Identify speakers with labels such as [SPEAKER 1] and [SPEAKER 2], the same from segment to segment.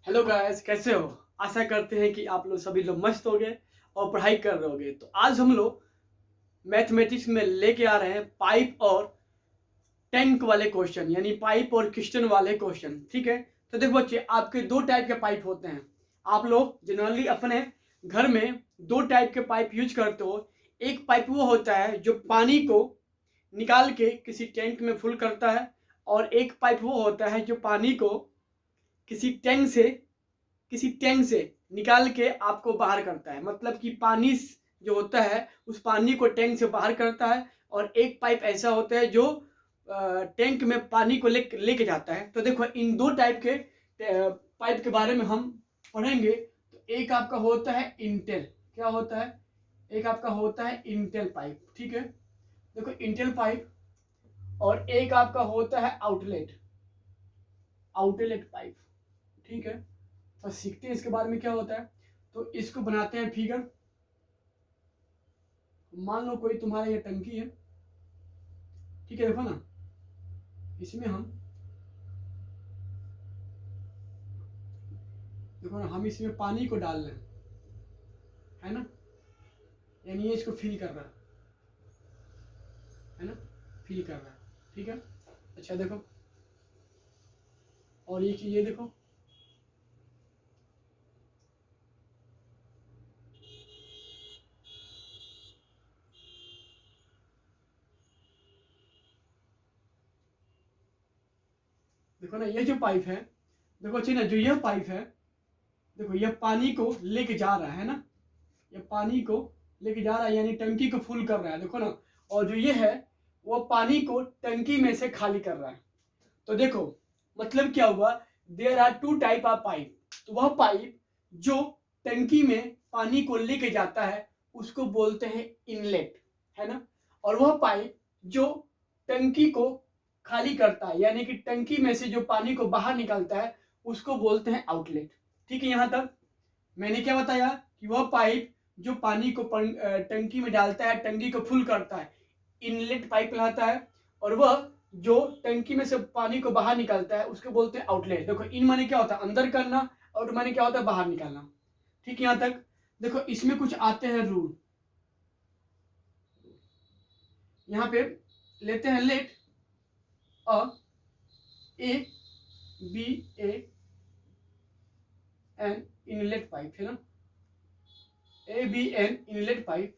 [SPEAKER 1] Hello guys, कैसे हो? आशा करते हैं कि आप लोग सभी लोग मस्त होंगे और पढ़ाई कर रहे होंगे। तो आज हम लोग मैथमेटिक्स में लेके आ रहे हैं पाइप और टैंक वाले क्वेश्चन, यानी पाइप और क्वेश्चन वाले क्वेश्चन। ठीक है, तो देखो बच्चे, आपके दो टाइप के पाइप होते हैं। आप लोग जनरली अपने घर में दो टाइप के पाइप यूज करते हो। एक पाइप वो होता है जो पानी को निकाल के किसी टैंक में फुल करता है, और एक पाइप वो होता है जो पानी को किसी टैंक से निकाल के आपको बाहर करता है। मतलब कि पानी जो होता है उस पानी को टैंक से बाहर करता है, और एक पाइप ऐसा होता है जो टैंक में पानी को लेके जाता है। तो देखो, इन दो टाइप के पाइप के बारे में हम पढ़ेंगे। तो एक आपका होता है इंटेल, क्या होता है? एक आपका होता है इंटेल पाइप। ठीक है, देखो इंटेल पाइप, और एक आपका होता है आउटलेट पाइप। ठीक है, तो सीखते हैं इसके बारे में क्या होता है। तो इसको बनाते हैं फिगर। मान लो कोई तुम्हारा ये टंकी है, ठीक है, देखो ना, इसमें हम इसमें पानी को डाल रहे हैं, है ना, यानी ये इसको फिल कर रहा है ना, फिल कर रहा है। ठीक है, अच्छा देखो, और ये चीज ये देखो, देखो ना, ये जो पाइप है, देखो अच्छी ना, जो ये पाइप है, देखो ये पानी को लेके जा रहा है ना, ये पानी को लेके जा रहा है, यानी टंकी को फुल कर रहा है, देखो ना। और जो ये है वो पानी को टंकी में से खाली कर रहा है। तो देखो, मतलब क्या हुआ, there are two type of pipe. तो वह पाइप जो टंकी में पानी को लेके जाता है उसको बोलते हैं इनलेट, है ना। और वह पाइप जो टंकी को खाली करता है, यानी कि टंकी में से जो पानी को बाहर निकालता है, उसको बोलते हैं आउटलेट। ठीक है, यहां तक मैंने क्या बताया कि वह पाइप जो पानी को टंकी में डालता है, टंकी को फुल करता है, इनलेट पाइप कहलाता है। और वह जो टंकी में से पानी को बाहर निकालता है उसको बोलते हैं आउटलेट। देखो, इन माने क्या होता है, अंदर करना, आउट माने क्या होता है, बाहर निकालना। ठीक है, यहां तक देखो, इसमें कुछ आते हैं रूल। यहां पे लेते हैं let a A be a an inlet pipe, है ना, A be an inlet pipe.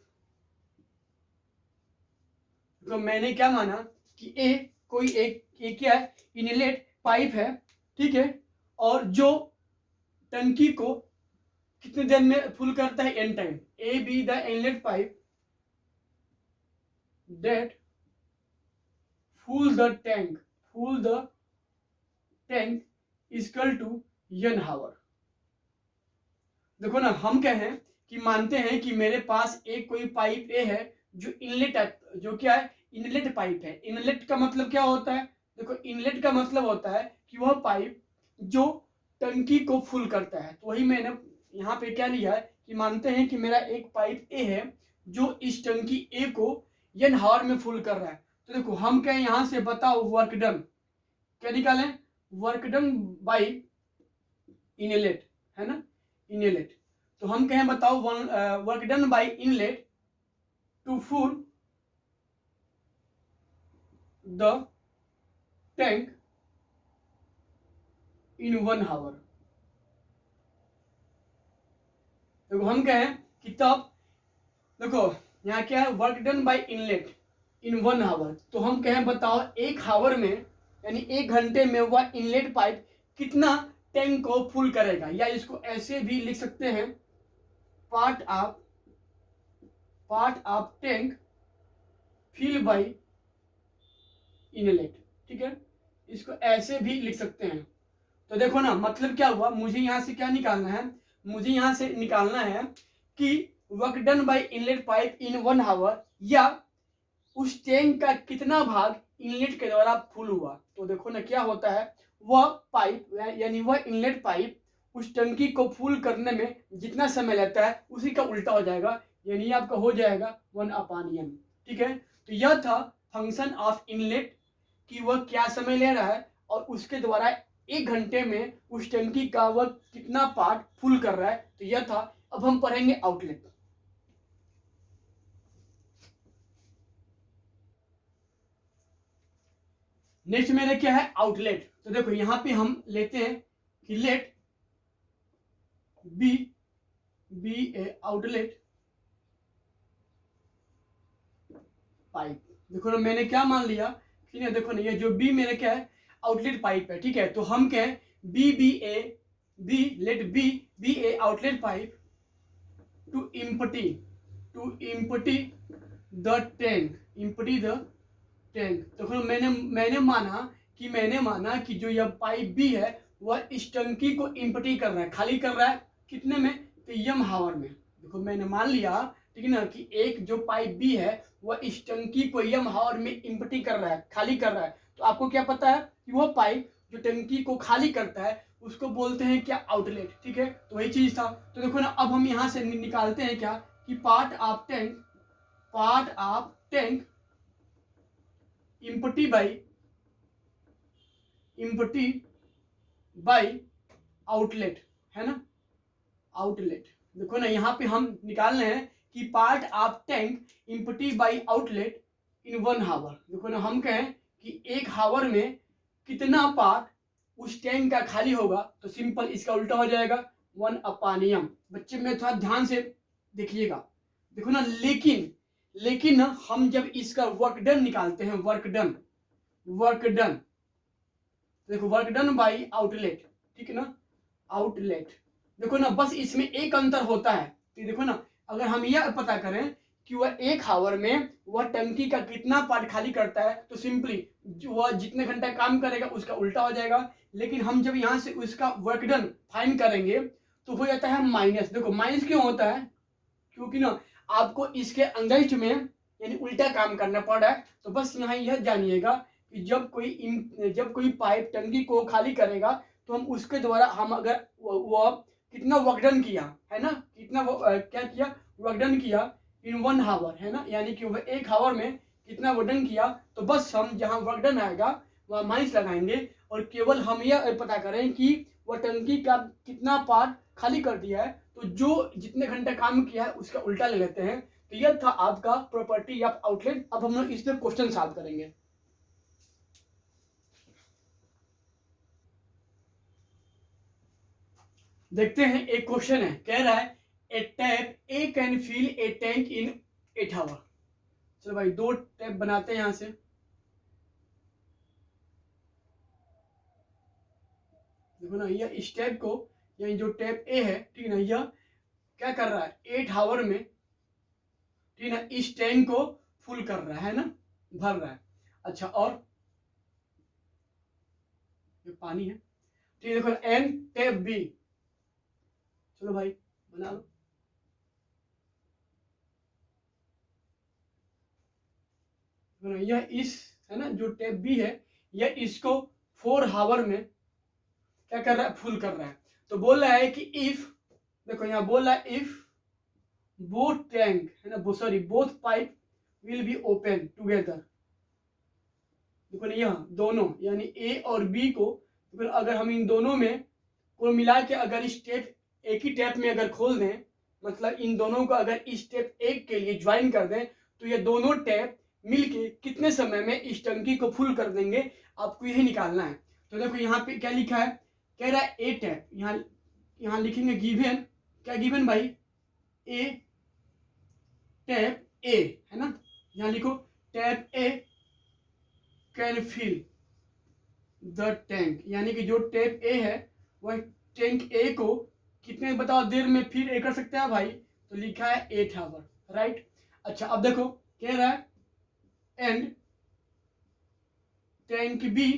[SPEAKER 1] तो मैंने क्या माना कि ए कोई एक क्या है, इनलेट पाइप है। ठीक है, और जो टंकी को कितने देर में फुल करता है, N time. A be the inlet pipe that full the tank equal to N hour. देखो ना, हम क्या है कि मानते हैं कि मेरे पास एक कोई पाइप ए है जो इनलेट, जो क्या है, इनलेट पाइप है। इनलेट का मतलब क्या होता है, देखो इनलेट का मतलब होता है कि वह पाइप जो टंकी को फुल करता है। तो वही मैंने यहाँ पे क्या लिया है कि मानते हैं कि मेरा एक पाइप ए है जो इस टंकी ए को एन हावर में फुल कर रहा है। तो देखो, हम क्या यहाँ से बताओ वर्क डन क्या निकालें, वर्क डन बाई इनलेट, है ना, इनलेट। तो हम कहें बताओ work done by inlet to full the tank in 1 hour. देखो, हम कहें कि तब देखो यहाँ क्या है, work done by inlet in 1 hour. तो हम कहें बताओ 1 आवर में, यानी 1 घंटे में वह इनलेट पाइप कितना टैंक को फुल करेगा। या इसको ऐसे भी लिख सकते हैं, part of tank fill by inlet. ठीक है, इसको ऐसे भी लिख सकते हैं। तो देखो ना, मतलब क्या हुआ, मुझे यहां से क्या निकालना है, मुझे यहां से निकालना है कि work done by inlet pipe in 1 hour, या उस टैंक का कितना भाग इनलेट के द्वारा फुल हुआ। तो देखो ना, क्या होता है, वह पाइप यानी वह इनलेट पाइप उस टंकी को फुल करने में जितना समय लगता है उसी का उल्टा हो जाएगा, यानी आपका हो जाएगा 1/n। ठीक है, तो यह था फंक्शन ऑफ इनलेट कि वह क्या समय ले रहा है और उसके द्वारा 1 घंटे में उस टंकी का वह कितना पार्ट फुल कर रहा है। तो यह था। अब हम पढ़ेंगे आउटलेट। नेक्स्ट मेरा क्या है, आउटलेट। तो देखो यहां पे हम लेते हैं कि late B a outlet pipe. देखो ना मैंने क्या मान लिया, ठीक है। देखो ना ये जो बी मेरा क्या है, आउटलेट पाइप है, ठीक है। तो हम क्या है, B let B a outlet pipe to empty the tank. देखो मैंने माना कि जो यह पाइप बी है वह इस टंकी को इम्पटी कर रहा है, खाली कर रहा है। कितने में, तो यम हावर में। देखो मैंने मान लिया, ठीक है ना, कि एक जो पाइप बी है वह इस टंकी को यम हावर में इम्पटी कर रहा है, खाली कर रहा है। तो आपको क्या पता है कि वह पाइप जो टंकी को खाली करता है उसको बोलते हैं क्या, आउटलेट, ठीक है। तो वही चीज था। तो देखो ना अब हम यहां से निकालते हैं क्या, कि part of tank empty by outlet, है ना, आउटलेट। देखो ना यहाँ पे हम निकाल रहे हैं कि part of tank empty by outlet in 1 hour. देखो ना हम कहें कि 1 हावर में कितना पार्ट उस टैंक का खाली होगा। तो सिंपल इसका उल्टा हो जाएगा 1/m। बच्चे में थोड़ा ध्यान से देखिएगा। देखो ना लेकिन ना हम जब इसका वर्क डन निकालते हैं, वर्क डन देखो वर्क डन बाई आउटलेट, ठीक है ना, आउटलेट। देखो ना बस इसमें एक अंतर होता है। तो देखो ना अगर हम यह पता करें कि वह 1 हावर में वह टंकी का कितना पार्ट खाली करता है, तो सिंपली वह जितने घंटा काम करेगा उसका उल्टा हो जाएगा। लेकिन हम जब यहाँ से उसका वर्क डन फाइंड करेंगे तो हो जाता है माइनस। देखो माइनस क्यों होता है, क्योंकि ना आपको इसके अगेंस्ट में यानी उल्टा काम करना पड़ रहा है। तो बस यहाँ यह जानिएगा कि जब कोई पाइप टंकी को खाली करेगा तो हम उसके द्वारा हम अगर वो कितना वर्क डन किया है ना, कितना क्या किया, वर्क डन किया इन 1 हावर, है ना, यानी कि वह 1 हावर में कितना वर्क डन किया। तो बस हम जहाँ वर्क डन आएगा वहाँ माइनस लगाएंगे और केवल हम यह पता करें कि वह टंकी का कितना पार्ट खाली कर दिया है। तो जो जितने घंटे काम किया है उसका उल्टा ले लेते हैं। तो यह था आपका प्रॉपर्टी ऑफ आउटलेट। अब हम लोग इस पे क्वेश्चन सॉल्व करेंगे। देखते हैं, एक क्वेश्चन है, कह रहा है a tap A can fill a tank in 8 hour. चलो भाई 2 टैप बनाते हैं यहां से। देखो ना यह इस टैप को, यानी जो टैप ए है, ठीक है ना, यह क्या कर रहा है 8 आवर में, ठीक है ना, इस टैंक को फुल कर रहा है ना, भर रहा है। अच्छा और ये पानी है, ठीक है। देखो एन टैप बी, चलो भाई बना लो। यह इस, है ना, जो टैप बी है यह इसको 4 हावर में क्या कर रहा है, फुल कर रहा है। तो बोल रहा है कि इफ, देखो यहाँ बोल रहा है इफ बोथ टैंक, है ना, sorry both pipe will be open together. देखो ना यह दोनों यानी ए और बी को, तो अगर हम इन दोनों में को मिला के अगर इस टैप एक ही टैप में अगर खोल दें, मतलब इन दोनों को अगर इस टैप एक के लिए ज्वाइन कर दें, तो ये दोनों टैप मिलके कितने समय में इस टंकी को फुल कर देंगे, आपको यही निकालना है। तो देखो यहाँ पे क्या लिखा है, कह रहा है ए टैप, यहाँ लिखेंगे गिवन, क्या गिवन भाई, ए टैप ए, है ना, यहाँ लिखो tap A can fill the tank, यानी कि जो टैप ए है वह टैंक ए को कितने बताओ देर में फिर ए कर सकते हैं भाई। तो लिखा है 8 आवर, राइट। अच्छा अब देखो कह रहा है and tank B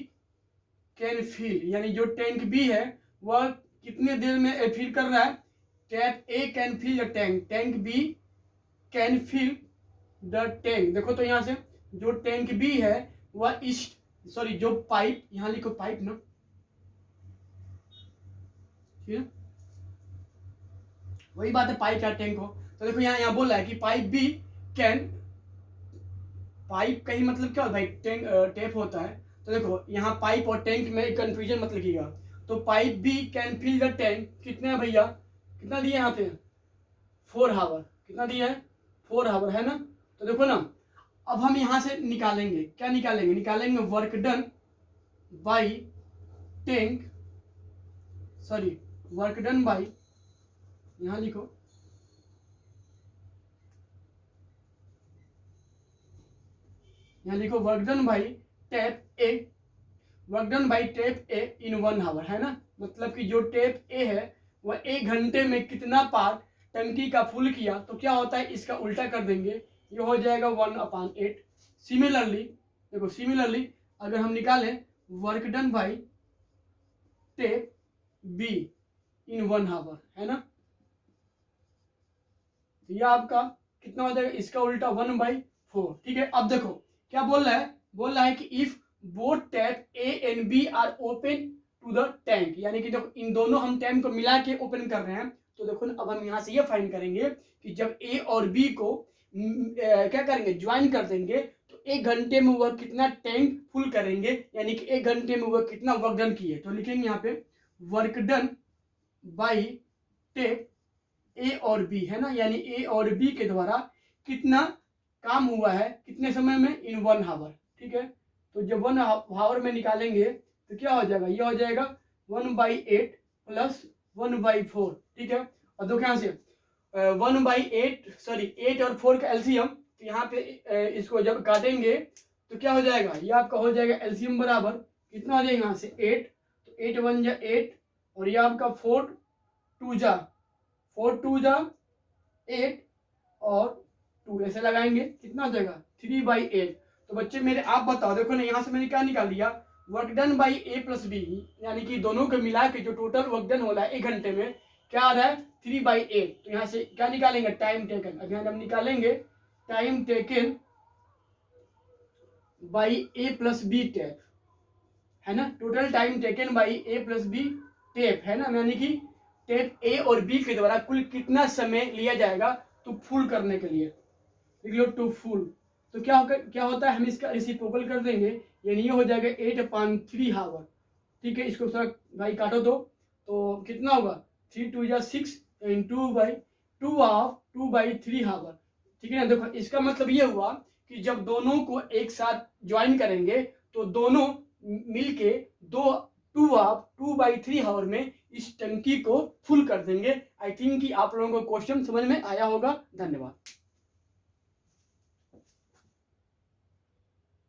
[SPEAKER 1] can fill, यानी जो टैंक बी है वह कितने देर में फिल कर रहा है, tap A can fill the tank, tank B can fill the tank. देखो तो यहां से जो टैंक बी है वह इस, सॉरी जो पाइप, यहां लिखो पाइप ना, ठीक है, वही बात है पाइप या टैंक हो। तो देखो यहाँ बोल रहा है कि पाइप बी कैन, पाइप का ही मतलब क्या होता है भाई, टैंक टैप होता है। तो देखो यहाँ पाइप और टैंक में कंफ्यूजन मत लिखिएगा। तो पाइप भी कैन फिल द टैंक, कितने है भैया, कितना दिया यहाँ पे 4 हावर, कितना दिया है 4 हावर है ना। तो देखो ना, अब हम यहाँ से निकालेंगे, क्या निकालेंगे, निकालेंगे work done by tank, sorry work done by, यहाँ लिखो work done by tap A, work done by tap A in 1 hour है ना। मतलब कि जो टैप ए है वह 1 घंटे में कितना पार टंकी का फुल किया, तो क्या होता है इसका उल्टा कर देंगे, ये हो जाएगा 1/8। सिमिलरली देखो, सिमिलरली अगर हम निकालें work done by tap be in 1 hour है ना, तो यह आपका कितना हो जाएगा, इसका उल्टा 1/4। ठीक है, अब देखो क्या बोल रहा है कि if both tap A and B are open to the tank, यानी कि देखो इन दोनों हम टैंक को मिला के ओपन कर रहे हैं। तो देखो अब हम यहाँ से ये फाइंड करेंगे कि जब ए और बी को क्या करेंगे, ज्वाइन कर देंगे, तो 1 घंटे में वह कितना टैंक फुल करेंगे, यानी कि 1 घंटे में वह कितना वर्क डन किए। तो लिखेंगे यहाँ पे वर्क डन बाई टैप ए और बी है ना, यानी ए और बी के द्वारा कितना काम हुआ है, कितने समय में, इन 1 हावर। ठीक है, तो जब 1 हावर में निकालेंगे तो क्या हो जाएगा, ये हो जाएगा 1/8 प्लस 1/4। ठीक है, और देखो यहाँ से 1/8 सॉरी 8 और 4 का एलसीएम, तो यहाँ पे इसको जब काटेंगे तो क्या हो जाएगा, ये आपका हो जाएगा एलसीएम बराबर कितना हो जाएगा, यहाँ से 8, तो 8 1 जा 8, और ये आपका 4 2 जा 8 और 2 ऐसे लगाएंगे, कितना हो जाएगा 3/8। तो बच्चे मेरे आप बताओ, देखो ना यहाँ से मैंने क्या निकाल लिया, work done by A plus B, यानी कि दोनों को मिला के जो टोटल वर्क डन हो रहा है 1 घंटे में क्या आ रहा है 3/8। तो यहाँ से क्या निकालेंगे, टाइम टेकन। अब यहाँ हम निकालेंगे time taken by A plus B tap है ना, total time taken by A plus B tap है ना, यानी कि टैप ए और बी के द्वारा कुल कितना समय लिया जाएगा तो फुल करने के लिए, टू फुल। तो क्या होता है, हम इसका रेसिप्रोकल कर देंगे, यानी ये हो जाएगा 8/3 हावर। ठीक है, इसको थोड़ा भाई काटो तो कितना होगा 3 2 जा 6 एंड 2/3 हावर। ठीक है ना, देखो इसका मतलब ये हुआ कि जब दोनों को एक साथ ज्वाइन करेंगे तो दोनों मिलके 2/3 हावर में इस टंकी को फुल कर देंगे। आई थिंक कि आप लोगों को क्वेश्चन समझ में आया होगा। धन्यवाद।